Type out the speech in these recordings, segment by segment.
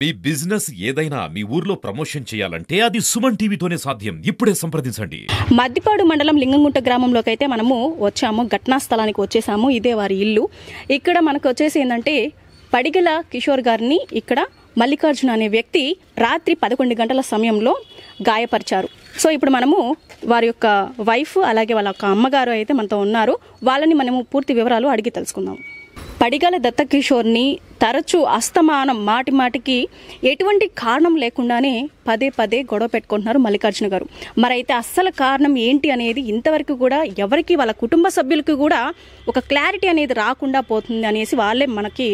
మీ business ఏదైనా మీ ఊర్లో promotion చేయాలంటే అది సుమన్ టీవీతోనే సాధ్యం. ఇప్పుడే సంప్రదించండి. మద్దిపాడు మండలం లింగంగుంట గ్రామంలోకి అయితే మనము వచ్చాము. ఘటనా స్థలానికి వచ్చేసాము. ఇదే వారి ఇల్లు. ఇక్కడ మనకు వచ్చేసి ఏంటంటే పడిగల కిషోర్ గారిని ఇక్కడ మల్లికార్జున అనే వ్యక్తి రాత్రి 11 గంటల సమయంలో గాయపరిచారు. సో ఇప్పుడు మనము వారి యొక్క వైఫ్ అలాగే వాళ్ళ యొక్క అమ్మగారు అయితే మనతో ఉన్నారు. వాళ్ళని మనము పూర్తి వివరాలు అడిగి తెలుసుకుందాం. పడిగల దత్తకిషోర్ని తరచూ అస్తమానం మాటికి ఎటువంటి కారణం లేకుండానే పదే పదే గొడవ పెట్టుకుంటున్నారు మల్లికార్జున గారు. మరైతే అస్సలు కారణం ఏంటి అనేది ఇంతవరకు కూడా ఎవరికి వాళ్ళ కుటుంబ సభ్యులకి కూడా ఒక క్లారిటీ అనేది రాకుండా పోతుంది అనేసి వాళ్ళే మనకి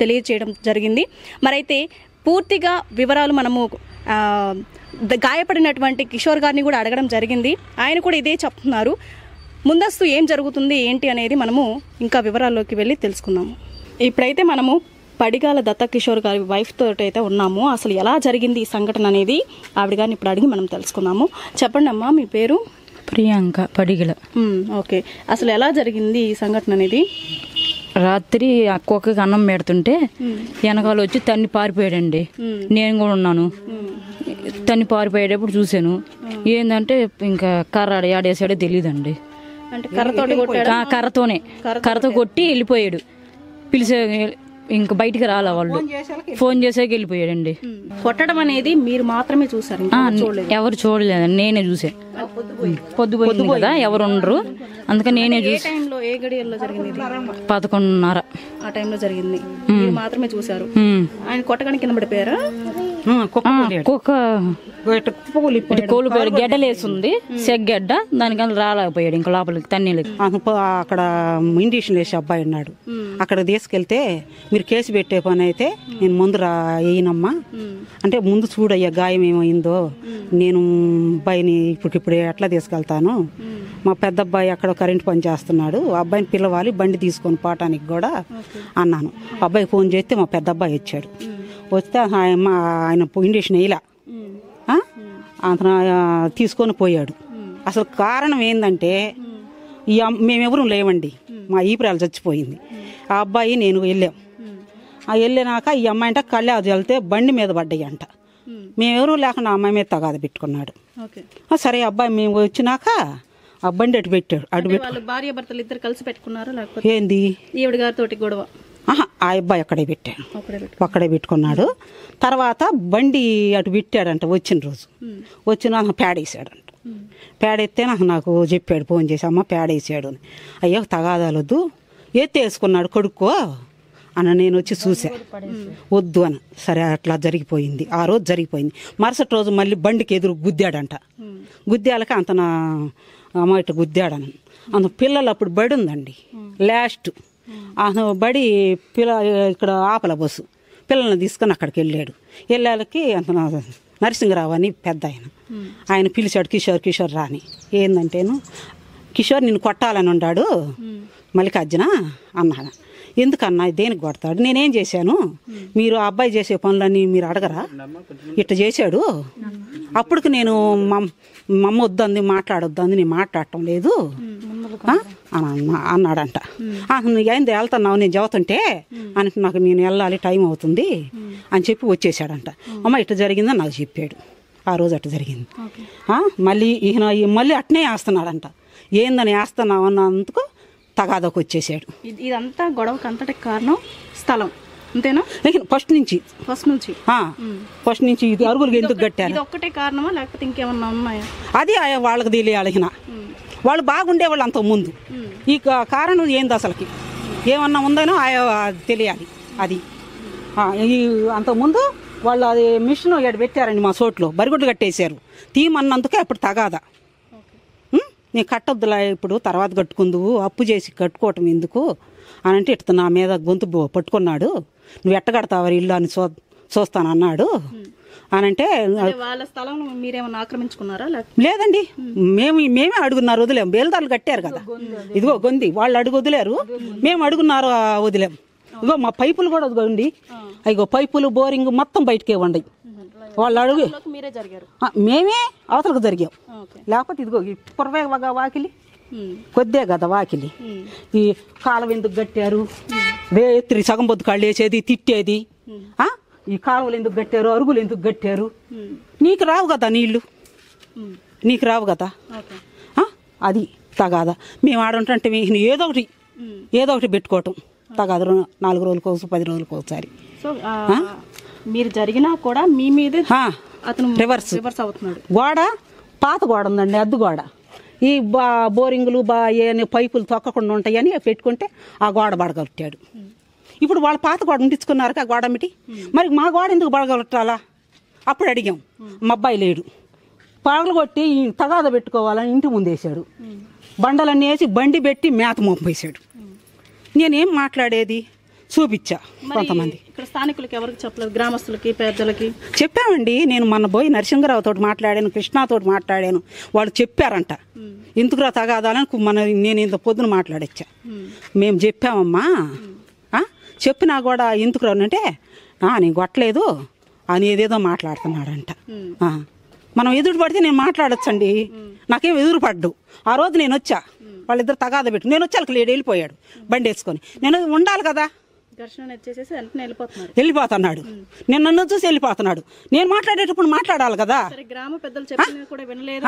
తెలియజేయడం జరిగింది. మరైతే పూర్తిగా వివరాలు మనము గాయపడినటువంటి కిషోర్ గారిని కూడా అడగడం జరిగింది. ఆయన కూడా ఇదే చెప్తున్నారు. ముందస్తు ఏం జరుగుతుంది ఏంటి అనేది మనము ఇంకా వివరాల్లోకి వెళ్ళి తెలుసుకుందాము. ఇప్పుడైతే మనము పడిగాల దత్తకిషోర్ గారి వైఫ్ తోటి అయితే ఉన్నాము. అసలు ఎలా జరిగింది ఈ సంఘటన అనేది ఆవిడ గారిని ఇప్పుడు అడిగి మనం తెలుసుకుందాము. చెప్పండి అమ్మా, మీ పేరు? ప్రియాంక పడిగల. ఓకే, అసలు ఎలా జరిగింది ఈ సంఘటన అనేది? రాత్రి అక్కకి అన్నం పెడుతుంటే వెనకాల వచ్చి తన్ని పారిపోయాడండి. నేను కూడా ఉన్నాను. తన్ని పారిపోయేటప్పుడు చూశాను. ఏంటంటే ఇంకా కర్ర ఆడేసాడో తెలియదండి. అంటే కర్రతో కొట్టి వెళ్ళిపోయాడు. పిలిచే ఇంకా బయటికి రాలే వాళ్ళు. ఫోన్ చేసాక వెళ్ళిపోయాడండి. కొట్టడం అనేది మీరు మాత్రమే చూసారు? ఎవరు చూడలేదండి, నేనే చూసా. పొద్దుపోయింది కదా, ఎవరు ఉండరు, అందుకని నేనే చూసా. ఏ గడియల్లో జరిగింది? 11:30 ఆ టైంలో జరిగింది. మీరు మాత్రమే చూసారు. ఆయన కొట్టడానికి కింద పడిపోయారా? కోలుపోయాడు. గెడ్డలేస్తుంది, సెగ్గెడ్డ, దానికన్నా రాలేకపోయాడు ఇంకా లోపలికి తన్నీళ్ళకి. అక్కడ ఇండిషన్ వేసే అబ్బాయి ఉన్నాడు. అక్కడ తీసుకెళ్తే మీరు కేసు పెట్టే పని అయితే నేను ముందు వేయనమ్మా అంటే, ముందు చూడయ్యా గాయం ఏమైందో, నేను అబ్బాయిని ఇప్పటికిప్పుడు ఎట్లా తీసుకెళ్తాను, మా పెద్ద అబ్బాయి అక్కడ కరెంట్ పని చేస్తున్నాడు, ఆ అబ్బాయిని పిలవాలి బండి తీసుకొని పోవటానికి కూడా అన్నాను. అబ్బాయి ఫోన్ చేస్తే మా పెద్ద అబ్బాయి వచ్చాడు. వస్తే ఆయన ఇండిషన్ వేయలా, అతను తీసుకొని పోయాడు. అసలు కారణం ఏంటంటే మేమెవరూ లేవండి, మా ఈపురాలు చచ్చిపోయింది. ఆ అబ్బాయి నేను వెళ్ళాం. వెళ్ళినాక ఈ అమ్మాయి అంటే కళ్ళాదు వెళ్తే బండి మీద పడ్డాయి అంట. మేమెవరూ లేకుండా ఆ అమ్మాయి మీద తగాద పెట్టుకున్నాడు. సరే అబ్బాయి మేము వచ్చినాక ఆ బండి అటు పెట్టాడు. భార్య భర్తలు ఇద్దరు కలిసి పెట్టుకున్నారు లేకపోతే ఏంది? ఈవిడ గారితో గొడవ? ఆ అబ్బాయి అక్కడే పెట్టాడు, అక్కడే పెట్టుకున్నాడు. తర్వాత బండి అటు పెట్టాడంట. వచ్చిన రోజు వచ్చిన పేడేసాడంట. పేడెత్తే నాకు చెప్పాడు, ఫోన్ చేసి, అమ్మ పేడేసాడు అని. అయ్యో తగాదాలొద్దు, ఎత్తేసుకున్నాడు కొడుక్కో అన్న. నేను వచ్చి చూసా, వద్దు అని. సరే అట్లా జరిగిపోయింది. ఆ రోజు జరిగిపోయింది. మరుసటి రోజు మళ్ళీ బండికి ఎదురు గుద్దాడంట. గుద్దాలకి అంత నా అమ్మ ఇట్లా గుద్దాడని. అంత పిల్లలు అప్పుడు బడి ఉందండి, లాస్ట్ అతను బడి ఇక్కడ ఆపల బస్సు పిల్లల్ని తీసుకొని అక్కడికి వెళ్ళాడు. వెళ్ళాలకి అంత నరసింహరావు అని పెద్ద ఆయన పిలిచాడు, కిషోర్ రాని. ఏందంటేను, కిషోర్ నిన్ను కొట్టాలని ఉన్నాడు మల్లికార్జున అన్నాడు. ఎందుకన్నా, దేనికి కొడతాడు, నేనేం చేశాను, మీరు ఆ అబ్బాయి చేసే పనులన్నీ మీరు అడగరా, ఇట్లా చేశాడు. అప్పటికి నేను మమ్మ వద్దంది, మాట్లాడొద్దంది, నేను మాట్లాడటం లేదు అన్నాడంట. ఏంది వెళ్తున్నావు, నేను చదువుతుంటే అని, నాకు నేను వెళ్ళాలి, టైం అవుతుంది అని చెప్పి వచ్చేసాడంట. అమ్మ ఇట్లా జరిగిందని నాకు చెప్పాడు. ఆ రోజు అట్లా జరిగింది. మళ్ళీ ఈయన మళ్ళీ అట్నే వేస్తున్నాడంట. ఏందని వేస్తున్నావు అన్నందుకు తగాదకు వచ్చేసాడు. ఇదంతా గొడవకు అంతటి కారణం స్థలం అంతేనా? ఫస్ట్ నుంచి ఇది అరుగులు ఎందుకు కట్టారు? ఒక్కటే కారణమా లేకపోతే ఇంకేమన్నా ఉన్నాయా? అది వాళ్ళకి తెలియాలి. వాళ్ళు బాగుండేవాళ్ళు అంత ముందు. ఈ కారణం ఏంది అసలుకి ఏమన్నా ఉందనో తెలియాలి. అది ఈ అంతకుముందు వాళ్ళు అది మిషన్ ఎక్కడ పెట్టారండి మా చోట్లో, బరిగుడ్లు కట్టేశారు. తీమన్నందుకే అప్పుడు తగాదా. నేను కట్టొద్దులా, ఇప్పుడు తర్వాత కట్టుకుందువు, అప్పు చేసి కట్టుకోవటం ఎందుకు అని అంటే, ఇట్లా నా మీద గొంతు పట్టుకున్నాడు. నువ్వు ఎట్ట కడతావు ఇల్లు అని చూస్తానన్నాడు అని అంటే, వాళ్ళ స్థలం మీరేమన్నా ఆక్రమించుకున్నారా? లేదండి, మేమే అడుగున్నారు వదిలేం. బేల్దారులు కట్టారు కదా, ఇదిగో గొంది వాళ్ళు అడుగు వదిలేరు, మేము అడుగున్నారు వదిలేం. ఇగో మా పైపులు కూడా వదిగోండి, ఇగో పైపులు బోరింగ్ మొత్తం బయటకే ఉండయి. వాళ్ళు అడుగు మేమే అవతలకు జరిగాం. లేకపోతే ఇదిగో ఈ పుర్వే వాకిలి కొద్దే కదా వాకిలి, ఈ కాలం ఎందుకు కట్టారు, రేత్రి సగం పొద్దు కాళ్ళు వేసేది, తిట్టేది, ఈ కాలువలు ఎందుకు కట్టారు, అరుగులు ఎందుకు కట్టారు, నీకు రావు కదా నీళ్లు, నీకు రావు కదా, అది తగాదా. మేము ఆడుంటే ఏదో ఒకటి పెట్టుకోవటం తగాదు, 4 రోజులకు 10 రోజులకు ఒకసారి. సో మీరు జరిగినా కూడా మీ మీదే అతను రివర్స్ అవుతున్నాడు. గోడ పాత గోడ ఉందండి, అద్దు గోడ. ఈ బోరింగులు పైపులు తొక్కకుండా ఉంటాయని పెట్టుకుంటే ఆ గోడ బడగొట్టాడు. ఇప్పుడు వాళ్ళ పాత గోడ ఉండించుకున్నారు ఆ గోడ మిటి, మరి మా గోడ ఎందుకు బడగొట్టాలా? అప్పుడు అడిగాం, మా అబ్బాయి లేడు, పగలు కొట్టి తగాద పెట్టుకోవాలని ఇంటి ముందేశాడు, బండలన్నీ వేసి బండి పెట్టి మేత మోపేశాడు. నేనేం మాట్లాడేది చూపించా. కొంతమంది ఇక్కడ స్థానికులకి ఎవరికి చెప్పలేదు, గ్రామస్తులకి పెద్దలకి చెప్పామండి. నేను మొన్న పోయి నరసింహరావు తోటి మాట్లాడాను, కృష్ణాతోటి మాట్లాడాను, వాళ్ళు చెప్పారంట ఎందుకురా తగాదాలని. నేను ఇంత పొద్దున మాట్లాడొచ్చా, మేము చెప్పామమ్మా, చెప్పినా కూడా ఎందుకు రానంటే నేను కొట్టలేదు అని ఏదేదో మాట్లాడుతున్నాడంట. మనం ఎదురు పడితే నేను మాట్లాడొచ్చండి, నాకేం ఎదురు పడ్డు. ఆ రోజు నేను వచ్చా, వాళ్ళిద్దరు తగాద పెట్టు, నేను వచ్చాక లేడు, వెళ్ళిపోయాడు బండి వేసుకొని. నేను ఉండాలి కదా, వెళ్ళిపోతున్నాడు. నేను నన్ను చూసి వెళ్ళిపోతున్నాడు. నేను మాట్లాడేటప్పుడు మాట్లాడాలి కదా. గ్రామ పెద్దలు చెప్పినా కూడా వినలేదు,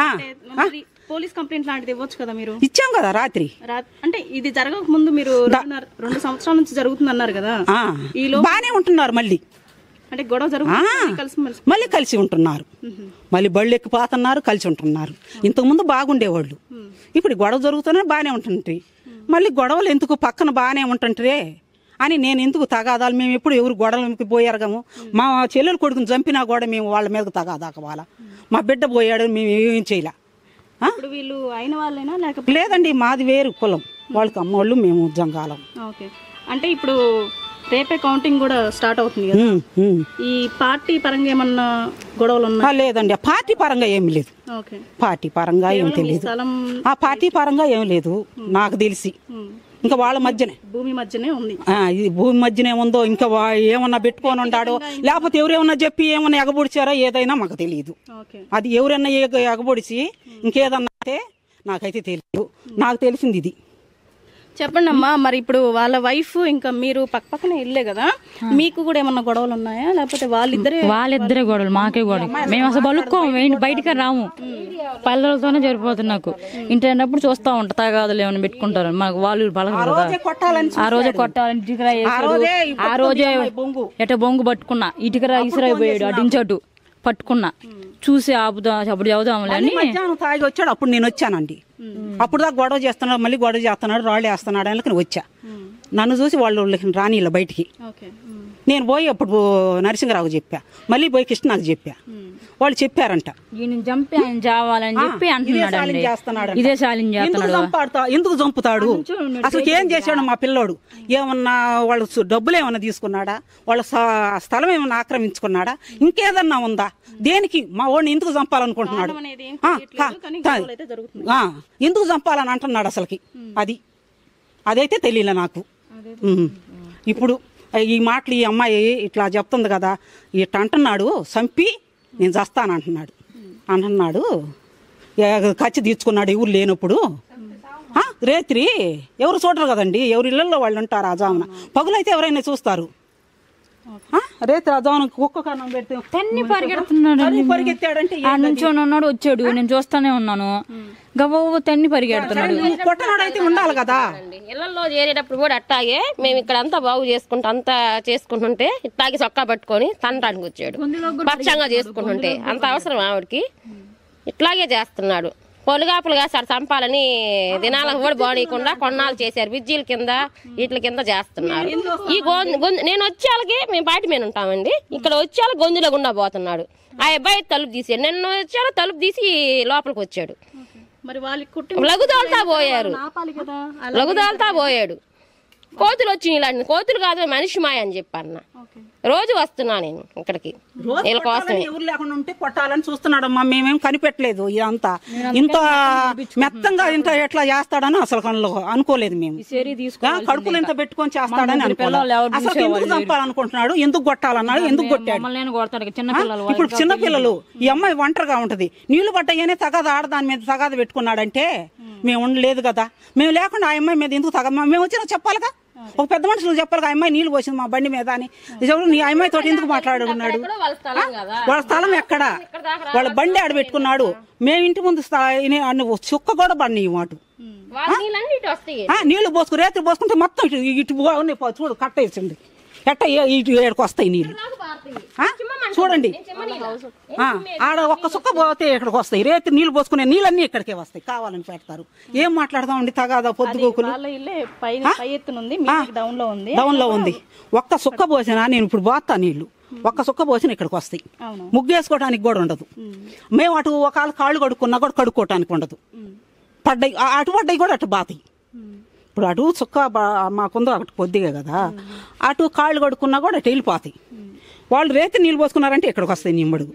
పోలీస్ కంప్లైంట్ లాంటిది ఇవ్వచ్చు కదా మీరు. ఇచ్చాం కదా రాత్రి. అంటే ఇది జరగక ముందు మీరు 2 సంవత్సరాల నుంచి జరుగుతుంది అన్నారు కదా, బానే ఉంటున్నారు. మళ్ళీ అంటే గొడవ జరుగుతుంది, మళ్ళీ కలిసి ఉంటున్నారు, మళ్ళీ బళ్ళు ఎక్కిపోతున్నారు, కలిసి ఉంటున్నారు. ఇంతకుముందు బాగుండేవాళ్ళు, ఇప్పుడు గొడవ జరుగుతూనే బాగానే ఉంటుంటాయి. మళ్ళీ గొడవలు ఎందుకు, పక్కన బాగానే ఉంటుంటారే అని నేను ఎందుకు తగాదాలు. మేము ఎప్పుడు ఎవరు గొడవలకి పోయారుగాము. మా చెల్లెలు కొడుకుని చంపినా కూడా మేము వాళ్ళ మీద తగాదాకవాలా. మా బిడ్డ పోయాడు, మేము ఏం చేయలే. వీళ్ళు అయిన వాళ్ళైనా లేకపోతే లేదండి, మాది వేరు కులం, వాళ్ళకి అమ్మోళ్ళు, మేము జంగాలం. ఓకే. అంటే ఇప్పుడు రేపే కౌంటింగ్ కూడా స్టార్ట్ అవుతుంది కదా, ఈ పార్టీ పరంగా ఏమన్నా గొడవలు ఉన్నా? లేదండి, పార్టీ పరంగా ఏమి లేదు. పార్టీ పరంగా ఏం తెలియదు, ఆ పార్టీ పరంగా ఏం లేదు నాకు తెలిసి. ఇంకా వాళ్ళ మధ్యనే, భూమి మధ్యనే ఉంది. ఇది భూమి మధ్యనే ఉందో, ఇంకా ఏమన్నా పెట్టుకొని ఉంటాడో, లేకపోతే ఎవరేమన్నా చెప్పి ఏమన్నా ఎగబొడిచారో ఏదైనా మాకు తెలియదు. అది ఎవరన్నా ఎగబొడిచి ఇంకేదన్నా అంటే నాకైతే తెలియదు. నాకు తెలిసింది ఇది. చెప్పండి అమ్మా, మరి ఇప్పుడు వాళ్ళ వైఫ్ ఇంకా మీరు పక్కనే ఇల్లే కదా, మీకు కూడా ఏమన్నా గొడవలు ఉన్నాయా, లేకపోతే వాళ్ళిద్దరే గొడవలు? మాకే గొడవ, మేము అసలు బలుక్కోము, బయటకే రాము, పల్లెలతోనే సరిపోతుంది నాకు. ఇంటి అయినప్పుడు చూస్తా ఉంటా తగాదులు ఏమైనా పెట్టుకుంటారు, మాకు వాళ్ళు బలగదు. ఆ రోజే కొట్టాలని ఇటుకరా వేసాడు, ఆ రోజే ఎట బొంగు పట్టుకున్నా, ఇటుకరా ఇసురైపోయాడు, అడించటు పట్టుకున్నా, చూసి ఆపుదా అప్పుడు చదువుదాంలే అని. తాగి వచ్చాడు, అప్పుడు నేను వచ్చానండి. అప్పుడు దాకా గొడవ చేస్తున్నాడు, మళ్ళీ గొడవ చేస్తున్నాడు, రాళ్ళు వేస్తున్నాడు అని వచ్చా. నన్ను చూసి వాళ్ళు రానిలా బయటికి. నేను పోయి అప్పుడు నరసింహరావు చెప్పా, మళ్ళీ పోయి కృష్ణకు చెప్పా. వాళ్ళు చెప్పారంట చంపి ఆయన చావాలని చెప్పి అంటున్నాడు. ఇదే ఛాలెంజ్ చేస్తున్నాడు. ఎందుకు చంపుతాడు? అసలు ఏం చేశాడు మా పిల్లోడు? ఏమన్నా వాళ్ళు డబ్బులు ఏమన్నా తీసుకున్నాడా? వాళ్ళ స్థలం ఏమన్నా ఆక్రమించుకున్నాడా? ఇంకేదన్నా ఉందా? దేనికి మా వాడిని ఎందుకు చంపాలనుకుంటున్నాడు? ఎందుకు చంపాలని అంటున్నాడు అసలుకి? అదైతే తెలియలే నాకు. ఇప్పుడు ఈ మాటలు ఈ అమ్మాయి ఇట్లా చెప్తుంది కదా, ఇట్లా అంటున్నాడు, చంపి నేను చస్తానంటున్నాడు. ఖర్చు తీర్చుకున్నాడు ఎవరు లేనప్పుడు. రేత్రి ఎవరు చూడరు కదండి, ఎవరి ఇళ్లలో వాళ్ళు ఉంటారు. ఆ జామున పగులైతే ఎవరైనా చూస్తారు. రేత్రి ఆ జామున కుక్క కన్నం పెడితే పరిగెత్తాడంటే ఉన్నాడు, వచ్చాడు, నేను చూస్తానే ఉన్నాను. గవ్వ తన్ని పరిగెడుతున్నాడు. కొట్టనాడైతే ఉండాలి కదా. ఇళ్లలో చేరేటప్పుడు కూడా అట్టాగే మేము ఇక్కడ అంతా బాగు చేసుకుంటుంటే ఇట్లాగే చొక్కా పట్టుకొని తంటానికి వచ్చాడు. పక్షంగా చేసుకుంటుంటే అంత అవసరం ఆవిడకి. ఇట్లాగే చేస్తున్నాడు. పొలుగాపులుగా సార్ చంపాలని దినాలకు కూడా బానీయకుండా కొన్నాళ్ళు చేశారు. బ్రిడ్జీల కింద వీటి కింద చేస్తున్నారు. ఈ నేను వచ్చేళ్ళకి మేము పాటి మీద ఉంటామండి. ఇక్కడ వచ్చేళ్ళకి గొంతులో గుండా పోతున్నాడు. ఆ అబ్బాయి తలుపు తీసాడు. నిన్న వచ్చేళ్ళ తలుపు తీసి లోపలికి వచ్చాడు. లఘుదాల్తా పోయాడు. కోతులు వచ్చి ఇలాంటి కోతులు కాదు, మనిషి మాయ అని చెప్పన్న. రోజు వస్తున్నా నేను ఇక్కడికి వీళ్ళ కోసం. ఎవరు లేకుండా ఉంటే కొట్టాలని చూస్తున్నాడమ్మా. మేమేం కనిపెట్టలేదు. ఇదంతా ఇంత మెత్తంగా ఇంత ఎట్లా చేస్తాడని అసలు అనుకోలేదు. మేము కడుపులు ఇంత పెట్టుకొని చేస్తాడని అనుకోలేదు. అసలు ఎందుకు చంపాలనుకుంటున్నాడు, ఎందుకు కొట్టాలన్నాడు, ఎందుకు కొట్టాడు? ఇప్పుడు చిన్నపిల్లలు, ఈ అమ్మాయి ఒంటరిగా ఉంటది, నీళ్లు పడ్డాయనే తగాద ఆడదాని మీద తగాద పెట్టుకున్నాడంటే మేము ఉండలేదు కదా. మేము లేకుండా ఆ అమ్మాయి మీద ఎందుకు మేము వచ్చినా చెప్పాలిగా. ఒక పెద్ద మనుషులు చెప్పాలి, ఆ అమ్మాయి నీళ్ళు పోసింది మా బండి మీద అని. ఎవరు నీ అమ్మాయి తోటి ఎందుకు మాట్లాడుకున్నాడు? వాళ్ళ స్థలం ఎక్కడ? వాళ్ళ బండి ఆడబెట్టుకున్నాడు. మేము ఇంటి ముందు చుక్క కూడా బండి మాట నీళ్లు పోసుకు రేత్రి పోసుకుంటే మొత్తం ఇటు చూడు కట్ట వేసింది ఎట్ట ఇటు ఏడుకు వస్తాయి నీళ్ళు. చూడండి ఆడ ఒక్క సుక్క పోతే ఇక్కడికి వస్తాయి. రేత్రి నీళ్లు పోసుకునే నీళ్ళన్నీ ఇక్కడికే వస్తాయి. కావాలని పెడతారు. ఏం మాట్లాడదామండి? తగాదా పొద్దుగోకులు డౌన్ లో ఉంది. ఒక్క సుక్క పోసినా నేను ఇప్పుడు పోతా నీళ్లు ఒక్క సుక్క పోసిన ఇక్కడికి వస్తాయి. ముగ్గేసుకోవడానికి కూడా ఉండదు. మేము అటు ఒకవేళ కాళ్ళు కడుక్కున్నా కూడా కడుక్కోవటానికి ఉండదు. పడ్డాయి అటు పడ్డాయి కూడా అటు బాతాయి. ఇప్పుడు అటు చుక్క మాకుందో అటు కొద్దిగా కదా, అటు కాళ్ళు కడుక్కున్నా కూడా అటు వెళ్ళిపోతాయి. వాళ్ళు రేతి నీళ్ళు పోసుకున్నారంటే ఇక్కడికి వస్తాయి నిమ్మడుగు.